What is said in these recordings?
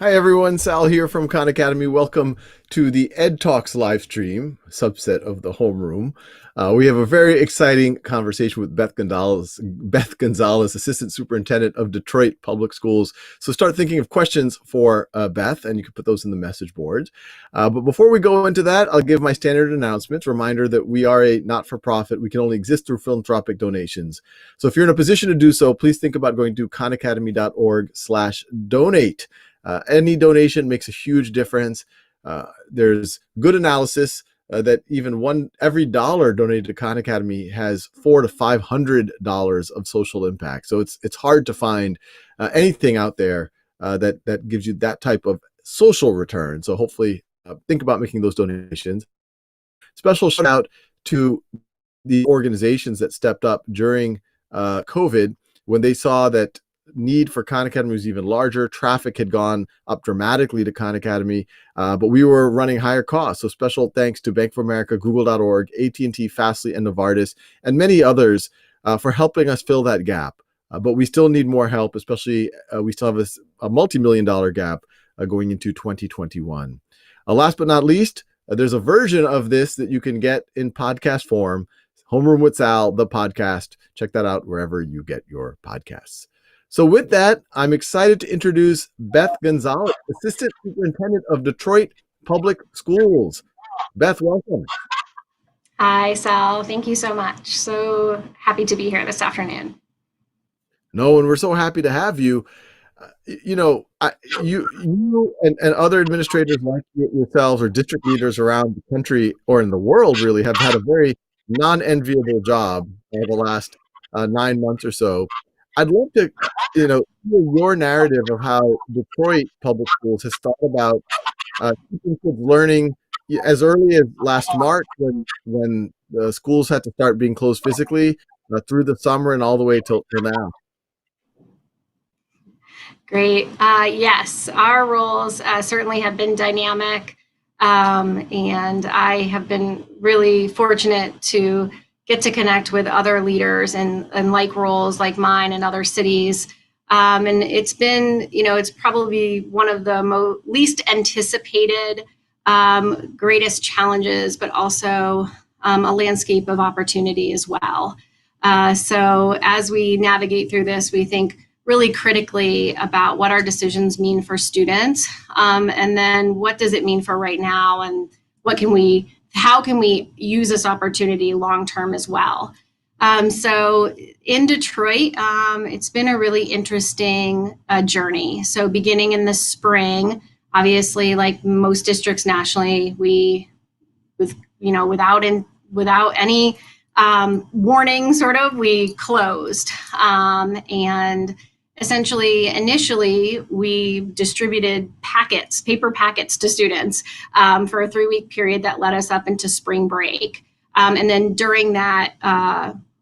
Hi everyone, Sal here from Khan Academy. Welcome to the Ed Talks live stream, subset of the homeroom. We have a very exciting conversation with Beth Gonzalez, Assistant Superintendent of Detroit Public Schools. So start thinking of questions for Beth, and you can put those in the message boards. But before we go into that, I'll give my standard announcements. Reminder that we are a not-for-profit. We can only exist through philanthropic donations. So if you're in a position to do so, please think about going to khanacademy.org/donate. Any donation makes a huge difference. There's good analysis that even every dollar donated to Khan Academy has $400 to $500 of social impact. So it's hard to find anything out there that gives you that type of social return. So hopefully think about making those donations. Special shout out to the organizations that stepped up during COVID when they saw that need for Khan Academy was even larger. Traffic had gone up dramatically to Khan Academy, but we were running higher costs. So special thanks to Bank of America, Google.org, AT&T, Fastly, and Novartis, and many others for helping us fill that gap. But we still need more help, especially we still have a multi-million-dollar gap going into 2021. Last but not least, there's a version of this that you can get in podcast form, Homeroom with Sal, the podcast. Check that out wherever you get your podcasts. So with that, I'm excited to introduce Beth Gonzalez, Assistant Superintendent of Detroit Public Schools. Beth, welcome. Hi, Sal. Thank you so much. So happy to be here this afternoon. No, and we're so happy to have you. You and other administrators like yourselves or district leaders around the country or in the world really have had a very non-enviable job over the last 9 months or so. I'd love to, hear your narrative of how Detroit Public Schools has thought about keeping kids learning as early as last March when the schools had to start being closed physically through the summer and all the way till now. Great. Yes, our roles certainly have been dynamic, and I have been really fortunate to get to connect with other leaders and like roles like mine in other cities. And it's been, it's probably one of the least anticipated, greatest challenges, but also a landscape of opportunity as well. So as we navigate through this, we think really critically about what our decisions mean for students, and then what does it mean for right now, and how can we use this opportunity long-term as well? So in Detroit, it's been a really interesting journny. So beginning in the spring, obviously, like most districts nationally, without any warning, we closed. And essentially, initially, we distributed paper packets to students for a 3-week period that led us up into spring break. And then during that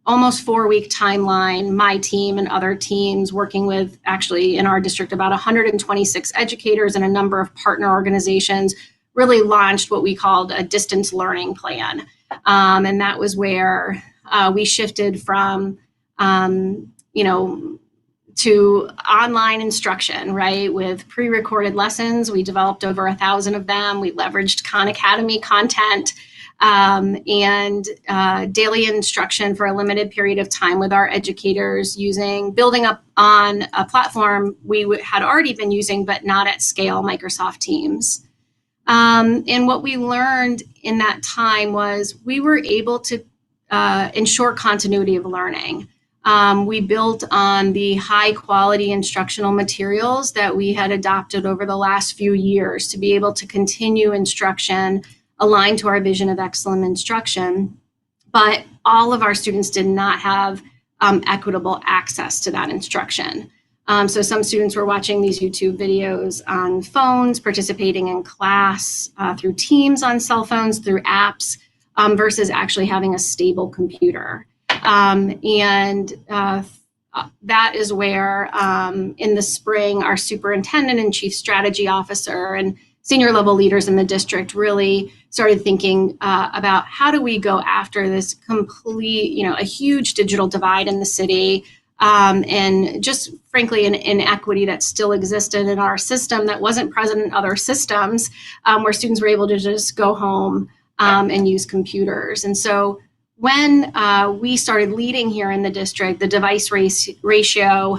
almost 4-week timeline, my team and other teams working with, actually in our district, about 126 educators and a number of partner organizations really launched what we called a distance learning plan. And that was where we shifted from, to online instruction, right? With pre-recorded lessons. We developed over 1,000 of them. We leveraged Khan Academy content and daily instruction for a limited period of time with our educators, building up on a platform we had already been using, but not at scale, Microsoft Teams. And what we learned in that time was we were able to ensure continuity of learning. We built on the high quality instructional materials that we had adopted over the last few years to be able to continue instruction aligned to our vision of excellent instruction. But all of our students did not have equitable access to that instruction. So some students were watching these YouTube videos on phones, participating in class through Teams on cell phones, through apps, versus actually having a stable computer. That is where in the spring, our superintendent and chief strategy officer and senior level leaders in the district really started thinking about how do we go after this complete, a huge digital divide in the city, and just frankly an inequity that still existed in our system that wasn't present in other systems, where students were able to just go home and use computers. And so when we started leading here in the district, the device ratio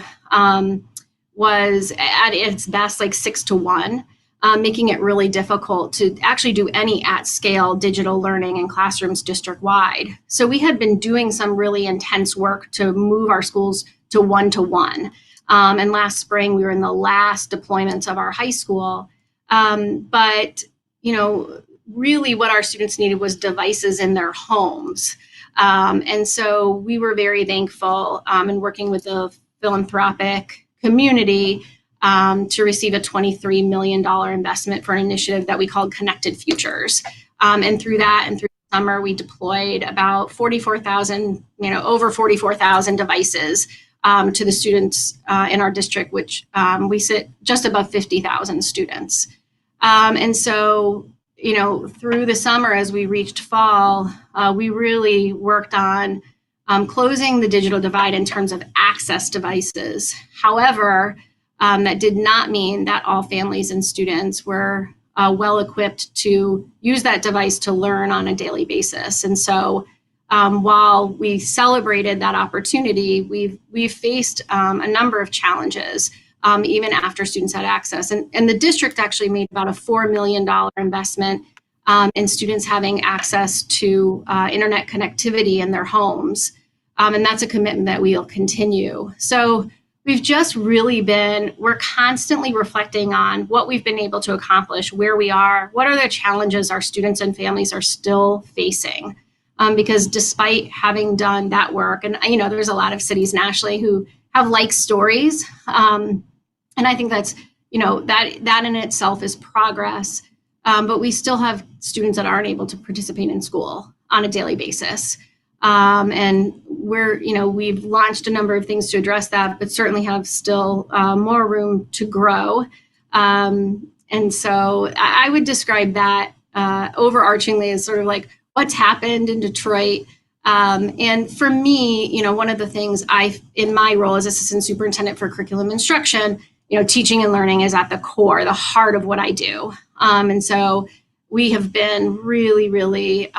was at its best like 6-to-1, making it really difficult to actually do any at-scale digital learning in classrooms district-wide. So we had been doing some really intense work to move our schools to 1-to-1. And last spring, we were in the last deployments of our high school. But, really what our students needed was devices in their homes. And so we were very thankful in working with the philanthropic community to receive a $23 million investment for an initiative that we called Connected Futures. And through that and through the summer, we deployed about 44,000, over 44,000 devices to the students in our district, which we sit just above 50,000 students. And so, through the summer, as we reached fall, we really worked on closing the digital divide in terms of access devices. However, that did not mean that all families and students were well equipped to use that device to learn on a daily basis. And so while we celebrated that opportunity, we've faced a number of challenges, even after students had access. And the district actually made about a $4 million investment in students having access to internet connectivity in their homes. And that's a commitment that we'll continue. So we've just really we're constantly reflecting on what we've been able to accomplish, where we are, what are the challenges our students and families are still facing. Because despite having done that work, and there's a lot of cities nationally who have like stories, and I think that's, that in itself is progress, but we still have students that aren't able to participate in school on a daily basis. And we've launched a number of things to address that, but certainly have still more room to grow. And so I would describe that overarchingly as sort of like what's happened in Detroit. And for me, one of the things in my role as assistant superintendent for curriculum instruction, teaching and learning is at the core, the heart of what I do. And so we have been really, really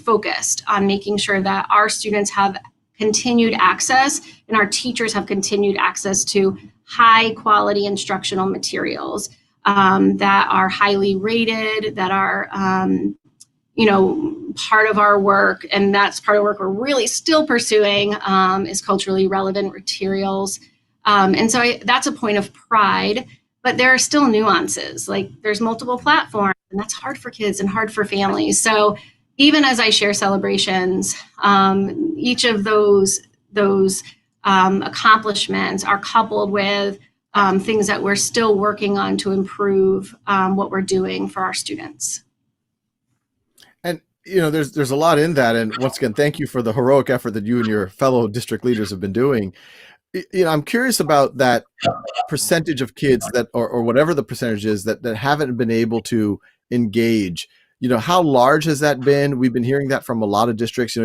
focused on making sure that our students have continued access and our teachers have continued access to high quality instructional materials that are highly rated, that are, part of our work. And that's part of the work we're really still pursuing is culturally relevant materials. And so that's a point of pride, but there are still nuances. Like there's multiple platforms, and that's hard for kids and hard for families. So even as I share celebrations, each of those accomplishments are coupled with things that we're still working on to improve what we're doing for our students. And there's a lot in that. And once again, thank you for the heroic effort that you and your fellow district leaders have been doing. I'm curious about that percentage of kids that, or whatever the percentage is, that haven't been able to engage. How large has that been? We've been hearing that from a lot of districts.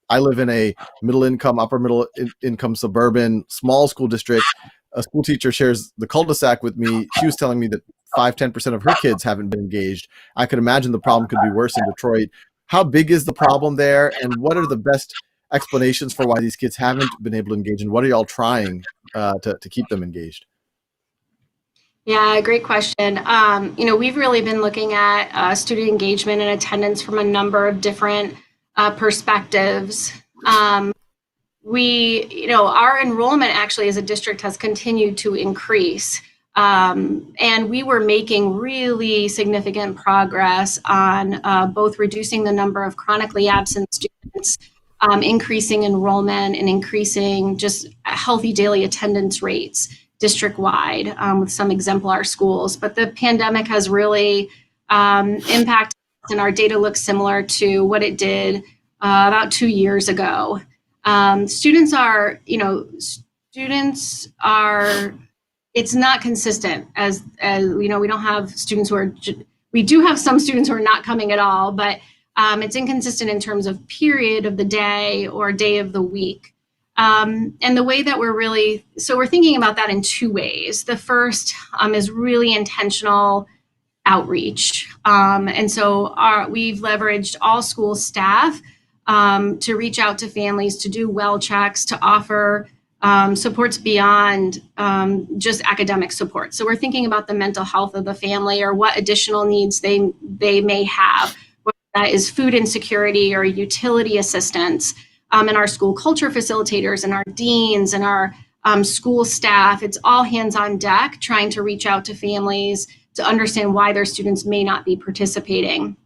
I live in a middle income, upper middle income, suburban, small school district. A school teacher shares the cul-de-sac with me. She was telling me that 5-10% of her kids haven't been engaged. I could imagine the problem could be worse in Detroit. How big is the problem there? And what are the best explanations for why these kids haven't been able to engage? And what are y'all trying to keep them engaged? Yeah, great question. We've really been looking at student engagement and attendance from a number of different perspectives. Our enrollment actually as a district has continued to increase. And we were making really significant progress on both reducing the number of chronically absent students, increasing enrollment, and increasing just healthy daily attendance rates district-wide with some exemplar schools. But the pandemic has really impacted us, and our data looks similar to what it did about 2 years ago. Students are, it's not consistent as we don't have students who we do have some students who are not coming at all, but it's inconsistent in terms of period of the day or day of the week. And the way that we're thinking about that in two ways. The first is really intentional outreach. And so we've leveraged all school staff to reach out to families, to do well checks, to offer supports beyond just academic support. So we're thinking about the mental health of the family or what additional needs they may have, whether that is food insecurity or utility assistance. And our school culture facilitators and our deans and our school staff, it's all hands on deck trying to reach out to families to understand why their students may not be participating.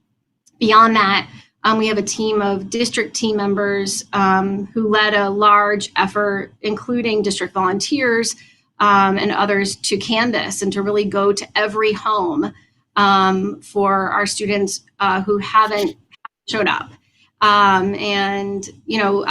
Beyond that, we have a team of district team members who led a large effort, including district volunteers and others, to canvass and to really go to every home for our students who haven't showed up. And,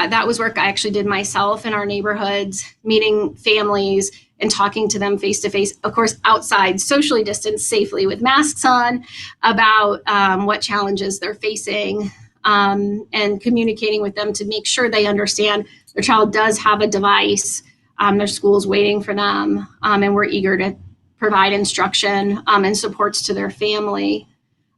that was work I actually did myself in our neighborhoods, meeting families and talking to them face to face, of course, outside, socially distanced safely with masks on, about what challenges they're facing, and communicating with them to make sure they understand their child does have a device, their school's waiting for them, and we're eager to provide instruction and supports to their family.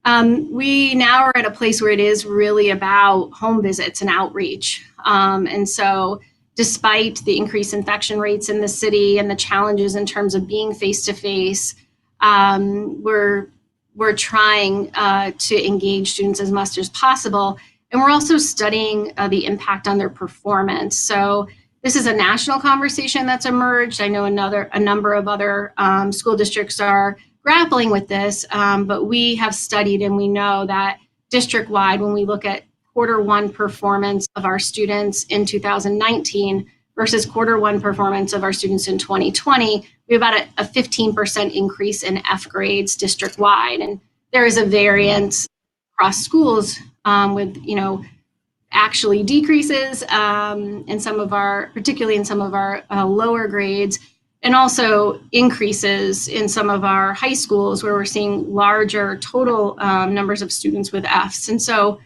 We now are at a place where it is really about home visits and outreach. And so despite the increased infection rates in the city and the challenges in terms of being face-to-face, we're trying to engage students as much as possible. And we're also studying the impact on their performance. So this is a national conversation that's emerged. I know a number of other school districts are grappling with this, but we have studied and we know that district-wide, when we look at quarter one performance of our students in 2019 versus quarter one performance of our students in 2020, we have about a 15% increase in F grades district-wide. And there is a variance across schools with, actually decreases in some of our, particularly in some of our lower grades, and also increases in some of our high schools where we're seeing larger total numbers of students with Fs. And so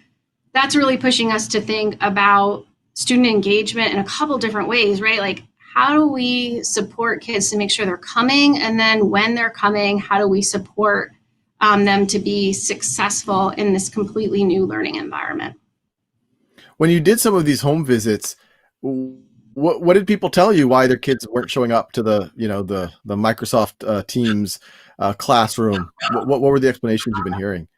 that's really pushing us to think about student engagement in a couple different ways, right? Like, how do we support kids to make sure they're coming? And then when they're coming, how do we support them to be successful in this completely new learning environment? When you did some of these home visits, what did people tell you why their kids weren't showing up to the Microsoft Teams classroom? What were the explanations you've been hearing?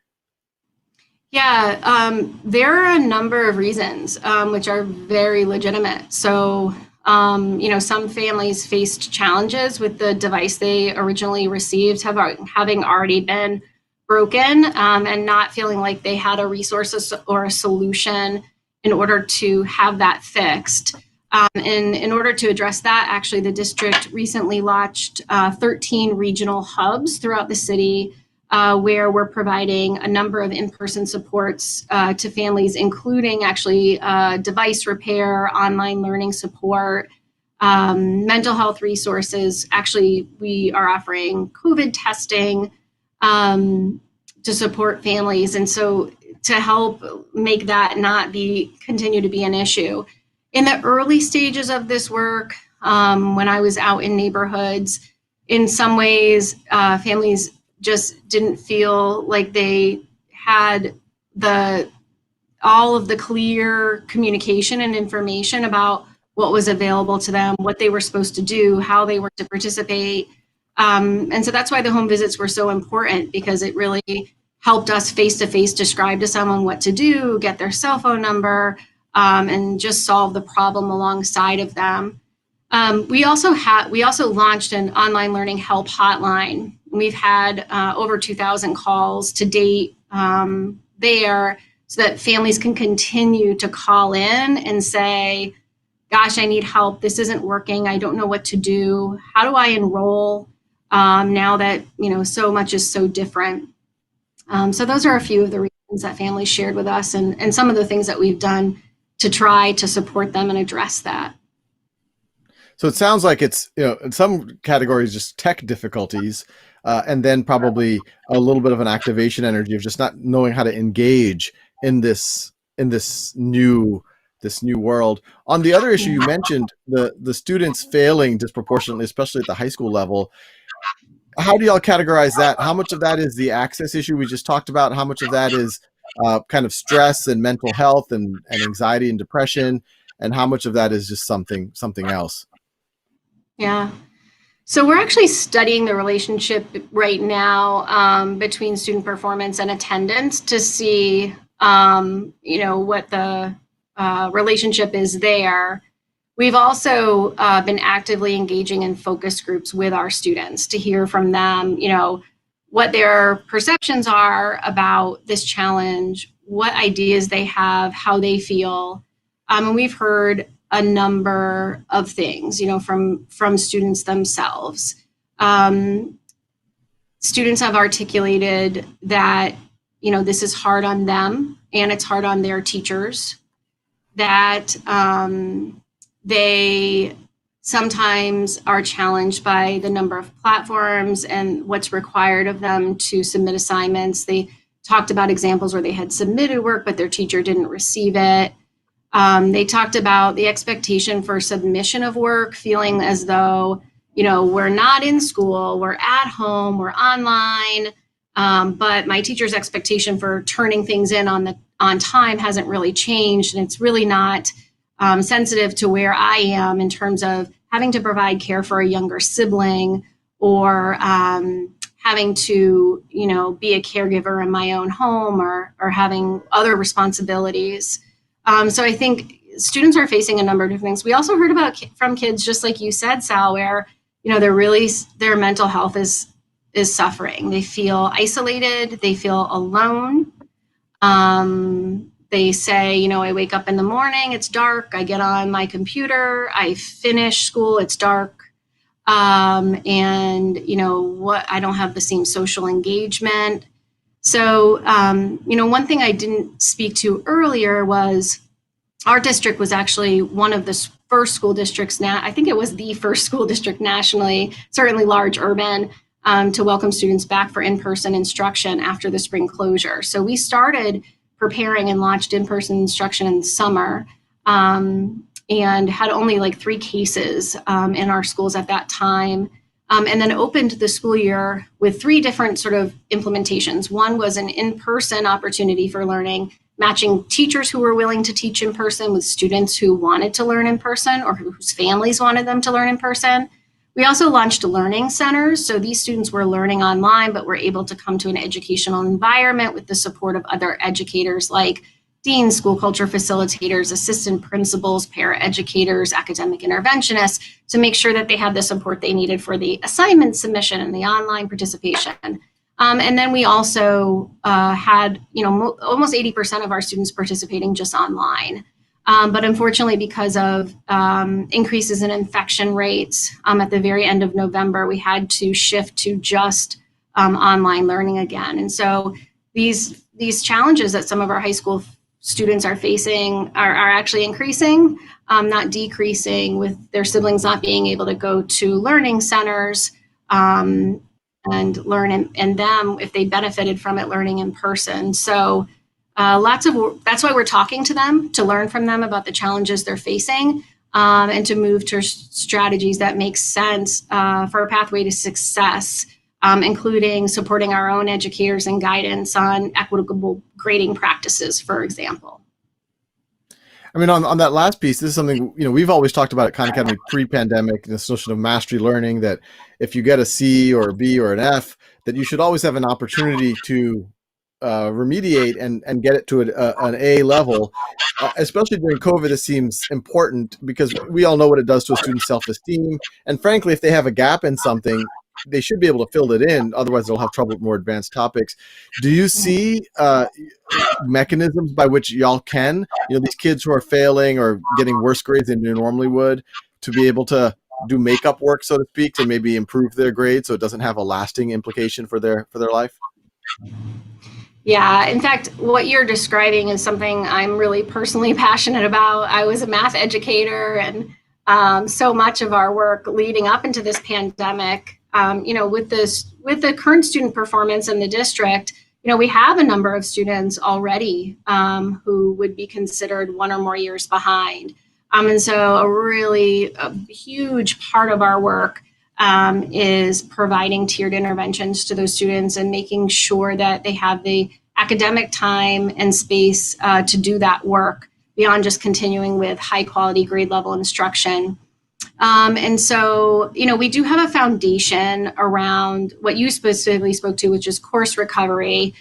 Yeah, there are a number of reasons which are very legitimate. So, some families faced challenges with the device they originally received, having already been broken, and not feeling like they had a resource or a solution in order to have that fixed. And in order to address that, actually, the district recently launched 13 regional hubs throughout the city, where we're providing a number of in-person supports to families, including actually device repair, online learning support, mental health resources. Actually, we are offering COVID testing to support families. And so to help make that not continue to be an issue. In the early stages of this work, when I was out in neighborhoods, in some ways, families just didn't feel like they had all of the clear communication and information about what was available to them, what they were supposed to do, how they were to participate. And so that's why the home visits were so important, because it really helped us face-to-face describe to someone what to do, get their cell phone number, and just solve the problem alongside of them. We also launched an online learning help hotline. We've had over 2,000 calls to date there, so that families can continue to call in and say, gosh, I need help. This isn't working. I don't know what to do. How do I enroll now that so much is so different? So those are a few of the reasons that families shared with us, and some of the things that we've done to try to support them and address that. So it sounds like it's, in some categories, just tech difficulties, and then probably a little bit of an activation energy of just not knowing how to engage in this new this new world. On the other issue you mentioned, the students failing disproportionately, especially at the high school level. How do y'all categorize that? How much of that is the access issue we just talked about? How much of that is kind of stress and mental health and anxiety and depression? And how much of that is just something else? Yeah. So we're actually studying the relationship right now between student performance and attendance to see, what the relationship is there. We've also been actively engaging in focus groups with our students to hear from them, what their perceptions are about this challenge, what ideas they have, how they feel. And we've heard a number of things, from students themselves. Students have articulated that, this is hard on them and it's hard on their teachers, that they sometimes are challenged by the number of platforms and what's required of them to submit assignments. They talked about examples where they had submitted work, but their teacher didn't receive it. They talked about the expectation for submission of work, feeling as though, we're not in school, we're at home, we're online, but my teacher's expectation for turning things in on time hasn't really changed, and it's really not sensitive to where I am in terms of having to provide care for a younger sibling or having to, be a caregiver in my own home or having other responsibilities. So I think students are facing a number of different things. We also heard about from kids, just like you said, Sal, where, their mental health is suffering. They feel isolated. They feel alone. They say, I wake up in the morning, it's dark. I get on my computer. I finish school, it's dark. And, I don't have the same social engagement. So, one thing I didn't speak to earlier was our district was actually one of the first school districts now. I think it was the first school district nationally, certainly large urban, to welcome students back for in-person instruction after the spring closure. So we started preparing and launched in-person instruction in the summer and had only like 3 cases in our schools at that time. And then opened the school year with 3 different sort of implementations. One was an in-person opportunity for learning, matching teachers who were willing to teach in person with students who wanted to learn in person or whose families wanted them to learn in person. We also launched learning centers. So these students were learning online, but were able to come to an educational environment with the support of other educators like deans, school culture facilitators, assistant principals, paraeducators, academic interventionists, to make sure that they had the support they needed for the assignment submission and the online participation. And then we also had, almost 80% of our students participating just online. But unfortunately, because of increases in infection rates at the very end of November, we had to shift to just online learning again. And so these challenges that some of our high school students are facing are actually increasing, not decreasing, with their siblings not being able to go to learning centers and learn in them if they benefited from it learning in person. So that's why we're talking to them, to learn from them about the challenges they're facing and to move to strategies that make sense for a pathway to success, including supporting our own educators and guidance on equitable grading practices, for example. I mean, on that last piece, this is something, we've always talked about at Khan Academy pre-pandemic, this notion of mastery learning, that if you get a C or a B or an F, that you should always have an opportunity to remediate and get it to an A level. Especially during COVID, this seems important because we all know what it does to a student's self-esteem. And frankly, if they have a gap in something, they should be able to fill it in. Otherwise, they'll have trouble with more advanced topics. Do you see mechanisms by which y'all can, these kids who are failing or getting worse grades than they normally would, to be able to do makeup work, so to speak, to maybe improve their grade so it doesn't have a lasting implication for their life? Yeah, in fact, what you're describing is something I'm really personally passionate about. I was a math educator, and so much of our work leading up into this pandemic, with the current student performance in the district, we have a number of students already who would be considered 1 or more years behind. And so a huge part of our work is providing tiered interventions to those students and making sure that they have the academic time and space to do that work beyond just continuing with high quality grade level instruction. And so, we do have a foundation around what you specifically spoke to, which is course recovery.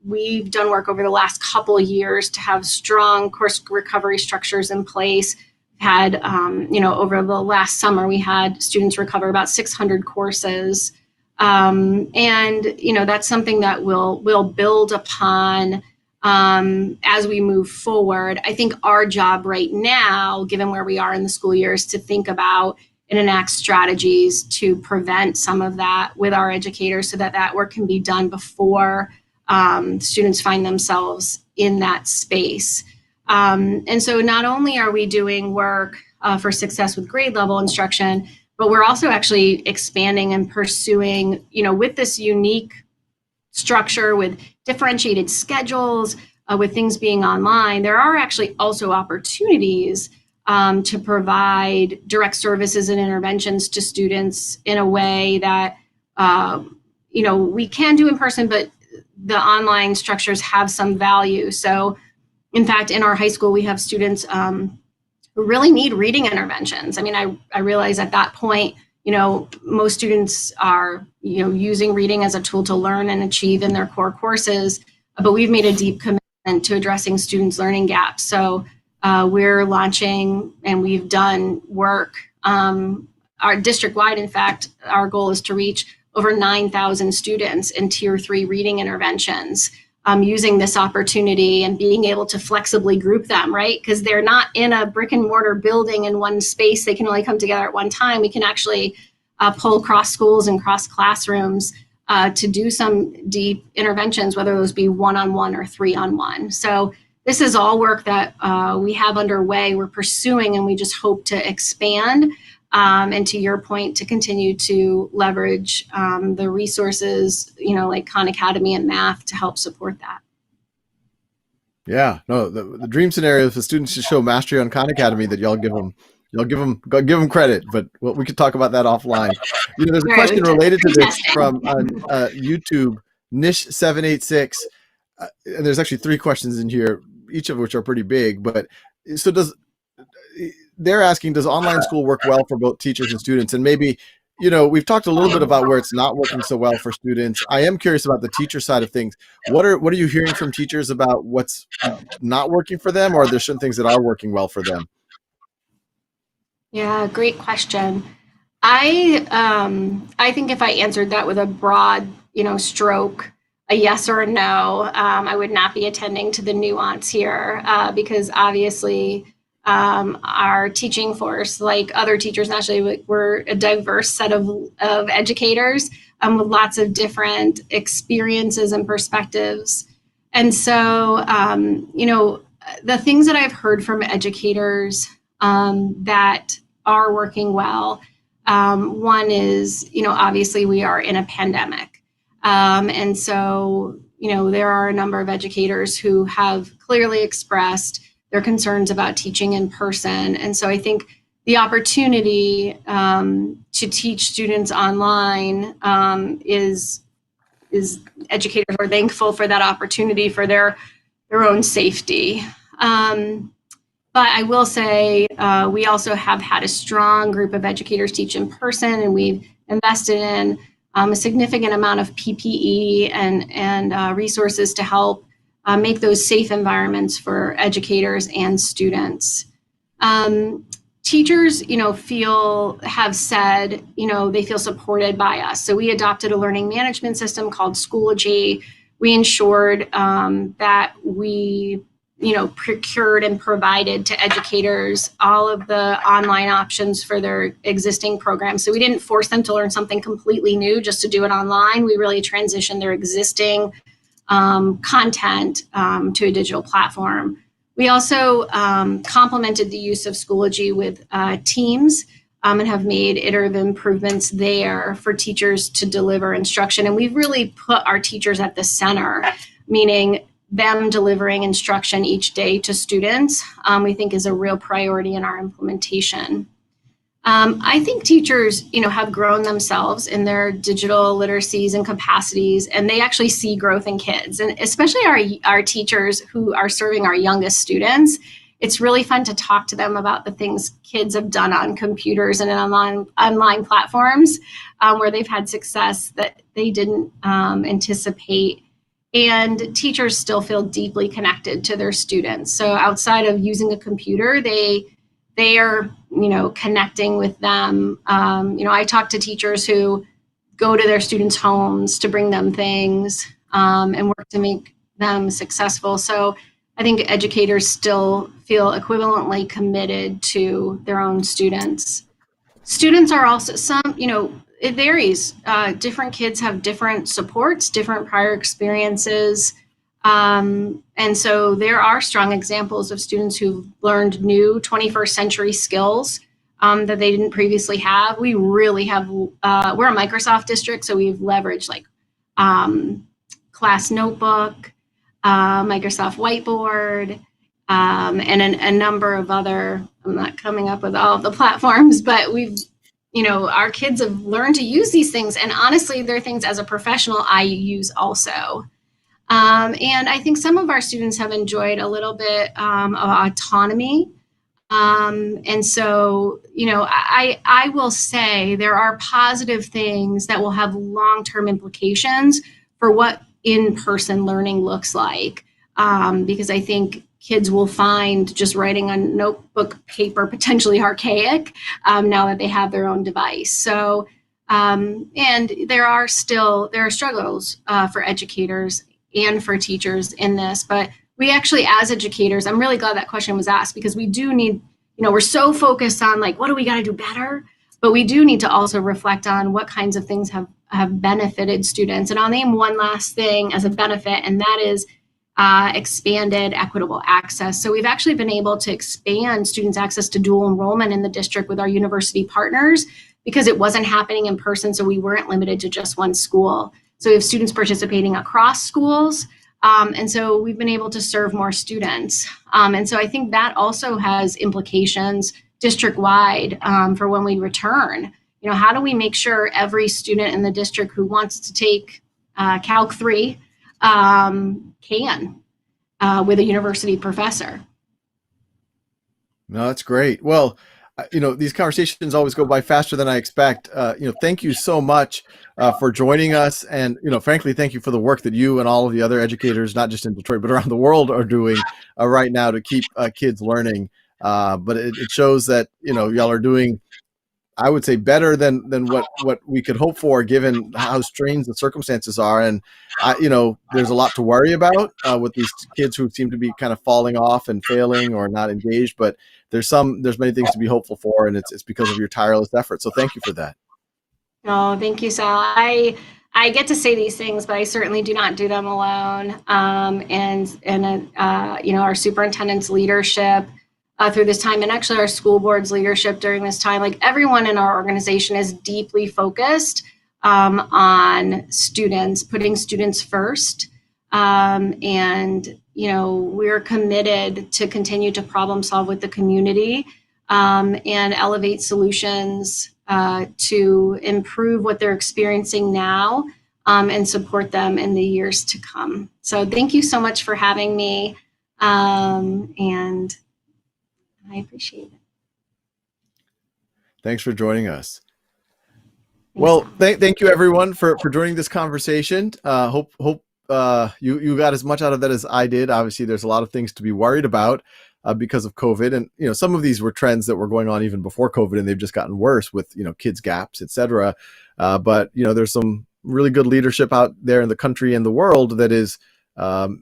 We've done work over the last couple of years to have strong course recovery structures in place. Had, over the last summer, we had students recover about 600 courses. And, that's something that we'll build upon as we move forward. I think our job right now, given where we are in the school year, is to think about and enact strategies to prevent some of that with our educators so that work can be done before students find themselves in that space. And so not only are we doing work for success with grade level instruction, but we're also actually expanding and pursuing, with this unique structure with differentiated schedules, with things being online, there are actually also opportunities to provide direct services and interventions to students in a way that, we can do in person, but the online structures have some value. So in fact, in our high school, we have students who really need reading interventions. I mean, I realize at that point, most students are, using reading as a tool to learn and achieve in their core courses, but we've made a deep commitment to addressing students' learning gaps. So we're launching, and we've done work, our district-wide, in fact, our goal is to reach over 9,000 students in Tier 3 reading interventions, using this opportunity and being able to flexibly group them, right? Because they're not in a brick and mortar building in one space. They can only come together at one time. We can actually pull cross schools and cross classrooms to do some deep interventions, whether those be one-on-one or three-on-one. So this is all work that we have underway, we're pursuing, and we just hope to expand. And to your point, to continue to leverage the resources, like Khan Academy and math to help support that. Yeah, no, the dream scenario is for students to show mastery on Khan Academy that y'all give them credit, but we could talk about that offline. There's a question related to this from YouTube, Nish786, and there's actually 3 questions in here, each of which are pretty big. But so they're asking, does online school work well for both teachers and students? And maybe, we've talked a little bit about where it's not working so well for students. I am curious about the teacher side of things. What are you hearing from teachers about what's not working for them, or are there certain things that are working well for them? Yeah, great question. I think if I answered that with a broad, stroke, a yes or a no, I would not be attending to the nuance here because obviously our teaching force, like other teachers nationally, we're a diverse set of educators with lots of different experiences and perspectives. And so, the things that I've heard from educators that are working well, one is, obviously we are in a pandemic. And so, there are a number of educators who have clearly expressed their concerns about teaching in person. And so I think the opportunity to teach students online is educators are thankful for that opportunity for their own safety. But I will say we also have had a strong group of educators teach in person, and we've invested in a significant amount of PPE and resources to help make those safe environments for educators and students. Teachers, have said, they feel supported by us. So we adopted a learning management system called Schoology. We ensured that we, procured and provided to educators all of the online options for their existing programs. So we didn't force them to learn something completely new just to do it online. We really transitioned their existing content to a digital platform. We also complemented the use of Schoology with Teams and have made iterative improvements there for teachers to deliver instruction. And we've really put our teachers at the center, meaning them delivering instruction each day to students, we think is a real priority in our implementation. I think teachers, have grown themselves in their digital literacies and capacities, and they actually see growth in kids, and especially our teachers who are serving our youngest students. It's really fun to talk to them about the things kids have done on computers and online platforms where they've had success that they didn't anticipate. And teachers still feel deeply connected to their students. So outside of using a computer, they are, connecting with them. I talk to teachers who go to their students' homes to bring them things and work to make them successful. So I think educators still feel equivalently committed to their own students. Students are also it varies. Different kids have different supports, different prior experiences. And so there are strong examples of students who've learned new 21st century skills that they didn't previously have. We really have, we're a Microsoft district, so we've leveraged Class Notebook, Microsoft Whiteboard, and a number of other, I'm not coming up with all of the platforms, but our kids have learned to use these things. And honestly, they're things as a professional I use also. And I think some of our students have enjoyed a little bit of autonomy. And so, I will say there are positive things that will have long-term implications for what in-person learning looks like. Because I think kids will find just writing on notebook paper potentially archaic now that they have their own device. So, and there are struggles for educators and for teachers in this, but we actually, as educators, I'm really glad that question was asked, because we do need, we're so focused on what do we got to do better, but we do need to also reflect on what kinds of things have benefited students. And I'll name one last thing as a benefit, and that is expanded equitable access. So we've actually been able to expand students' access to dual enrollment in the district with our university partners, because it wasn't happening in person, so we weren't limited to just one school. So we have students participating across schools, and so we've been able to serve more students. And so I think that also has implications district-wide for when we return. How do we make sure every student in the district who wants to take Calc 3 can with a university professor? No, that's great. Well, these conversations always go by faster than I expect. Thank you so much for joining us. And, frankly, thank you for the work that you and all of the other educators, not just in Detroit, but around the world, are doing right now to keep kids learning. But it shows that, y'all are doing, I would say, better than what we could hope for, given how strange the circumstances are. And there's a lot to worry about with these kids who seem to be kind of falling off and failing or not engaged. But there's many things to be hopeful for, and it's because of your tireless effort. So thank you for that. Oh, thank you, Sal. I get to say these things, but I certainly do not do them alone. Our superintendent's leadership through this time, and actually our school board's leadership during this time, everyone in our organization is deeply focused on students, putting students first. We're committed to continue to problem solve with the community and elevate solutions to improve what they're experiencing now and support them in the years to come. So thank you so much for having me. And I appreciate it. Thanks for joining us. Well, thank you everyone for joining this conversation. Hope you got as much out of that as I did. Obviously, there's a lot of things to be worried about because of COVID, and some of these were trends that were going on even before COVID, and they've just gotten worse with kids gaps, etc. But there's some really good leadership out there in the country and the world that is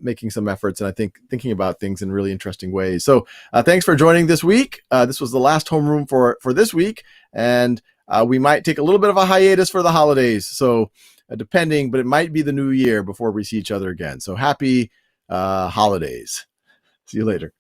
making some efforts, and I think thinking about things in really interesting ways. So thanks for joining this week. This was the last homeroom for this week, and we might take a little bit of a hiatus for the holidays. So depending, but it might be the new year before we see each other again. So happy holidays. See you later.